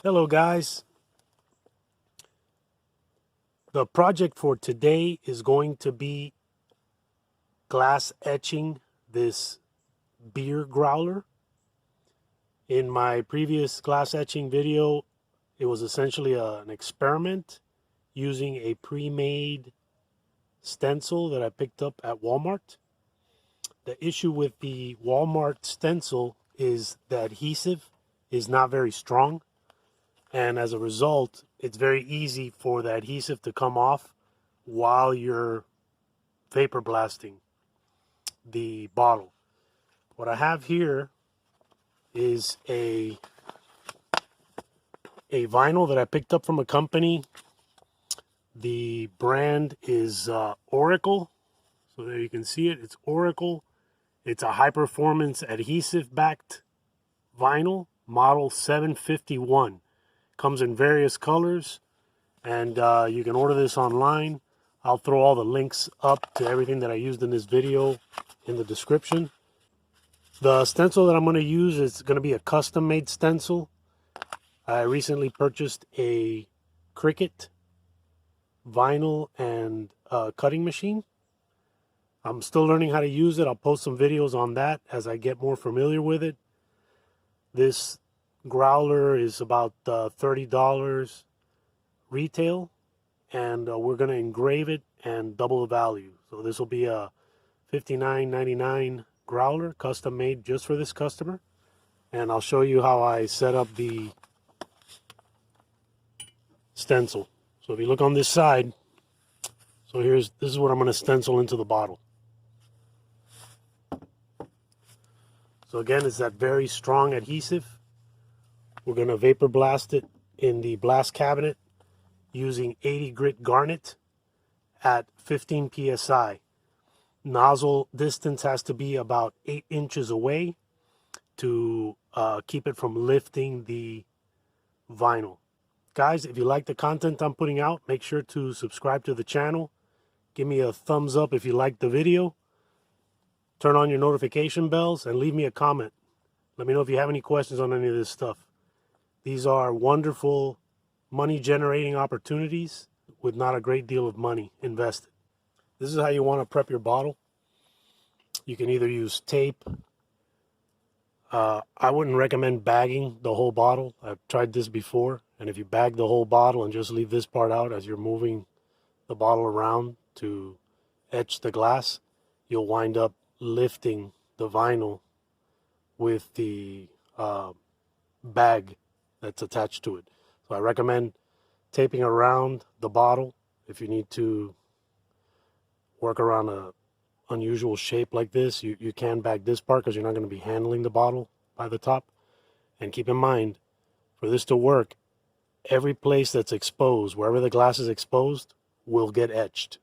Hello guys. The project for today is going to be glass etching this beer growler. In my previous glass etching video, it was essentially an experiment using a pre-made stencil that I picked up at Walmart. The issue with the Walmart stencil is the adhesive is not very strong, and as a result, it's very easy for the adhesive to come off while you're vapor blasting the bottle. What I have here is a vinyl that I picked up from a company. The brand is Oracle. So there you can see it. It's Oracle. It's a high performance adhesive backed vinyl, model 751. Comes in various colors, and you can order this online. I'll throw all the links up to everything that I used in this video in the description. The stencil that I'm going to use is going to be a custom made stencil. I recently purchased a Cricut vinyl and cutting machine. I'm still learning how to use it. I'll post some videos on that as I get more familiar with it. This growler is about $30 retail, and we're going to engrave it and double the value. So this will be a $59.99 growler, custom made just for this customer. And I'll show you how I set up the stencil. So if you look on this side, so this is what I'm going to stencil into the bottle. So again, it's that very strong adhesive. We're going to vapor blast it in the blast cabinet using 80 grit garnet at 15 psi. Nozzle distance has to be about 8 inches away to keep it from lifting the vinyl. Guys, if you like the content I'm putting out, make sure to subscribe to the channel. Give me a thumbs up if you like the video. Turn on your notification bells and leave me a comment. Let me know if you have any questions on any of this stuff. These are wonderful money generating opportunities with not a great deal of money invested. This is how you want to prep your bottle. You can either use tape. I wouldn't recommend bagging the whole bottle. I've tried this before, and if you bag the whole bottle and just leave this part out as you're moving the bottle around to etch the glass, you'll wind up lifting the vinyl with the bag that's attached to it. So I recommend taping around the bottle. If you need to work around a unusual shape like this, you can bag this part because you're not going to be handling the bottle by the top. And keep in mind, for this to work, every place that's exposed, wherever the glass is exposed, will get etched.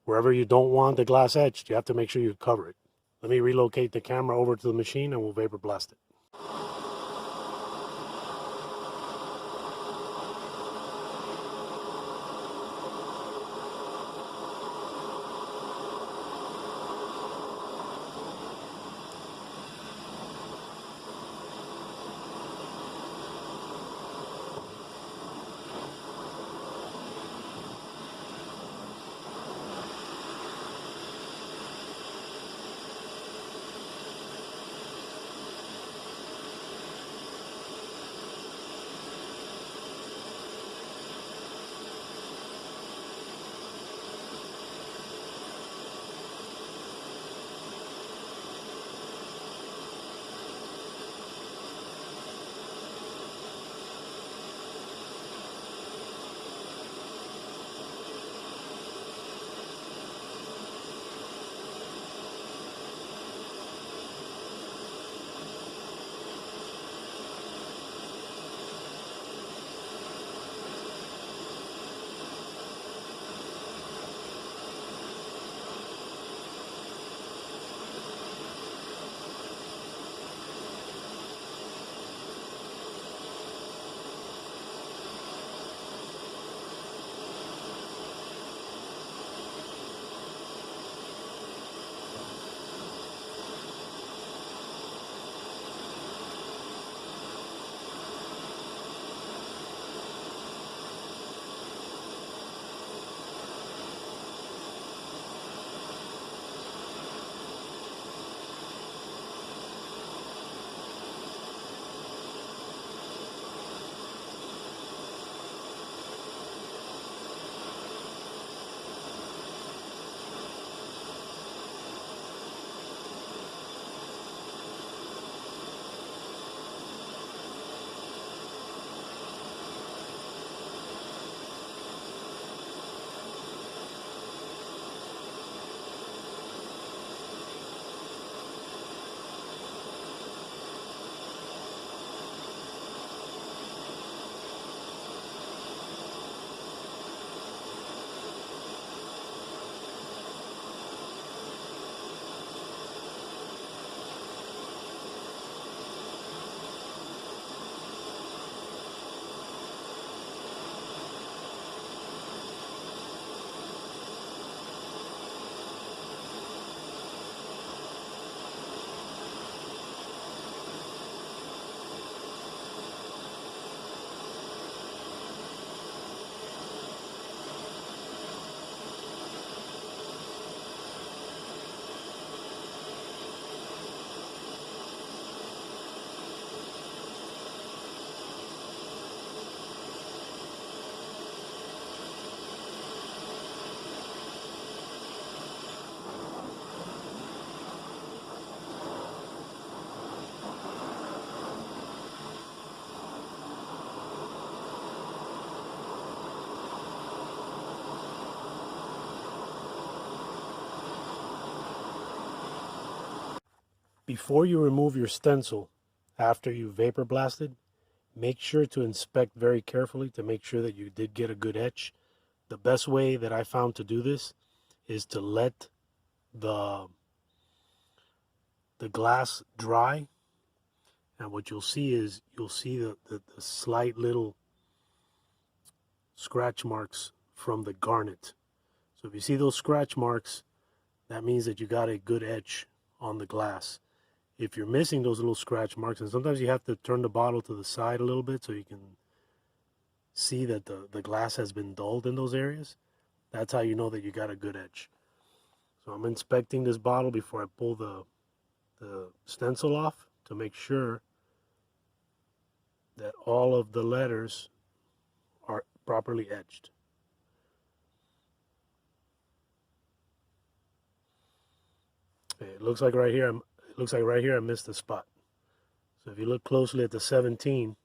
Wherever you don't want the glass etched, you have to make sure you cover it. Let me relocate the camera over to the machine and we'll vapor blast it. Before you remove your stencil, after you vapor blasted, make sure to inspect very carefully to make sure that you did get a good etch. The best way that I found to do this is to let the glass dry, and what you'll see is you'll see the slight little scratch marks from the garnet. So if you see those scratch marks, that means that you got a good etch on the glass. If you're missing those little scratch marks, and sometimes you have to turn the bottle to the side a little bit so you can see that the glass has been dulled in those areas, that's how you know that you got a good etch. So I'm inspecting this bottle before I pull the stencil off to make sure that all of the letters are properly etched. Okay, it looks like right here I missed a spot. So if you look closely at the 17,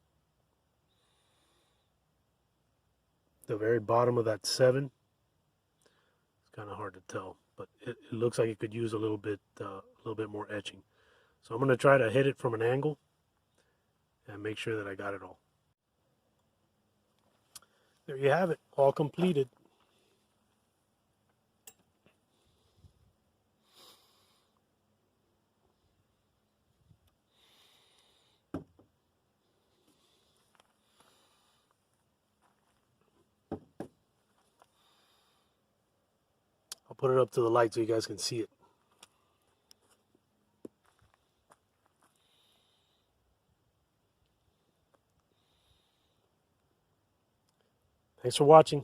the very bottom of that 7, it's kind of hard to tell, but it looks like it could use a little bit more etching. So I'm going to try to hit it from an angle and make sure that I got it all. There you have it, all completed. I'll put it up to the light so you guys can see it. Thanks for watching.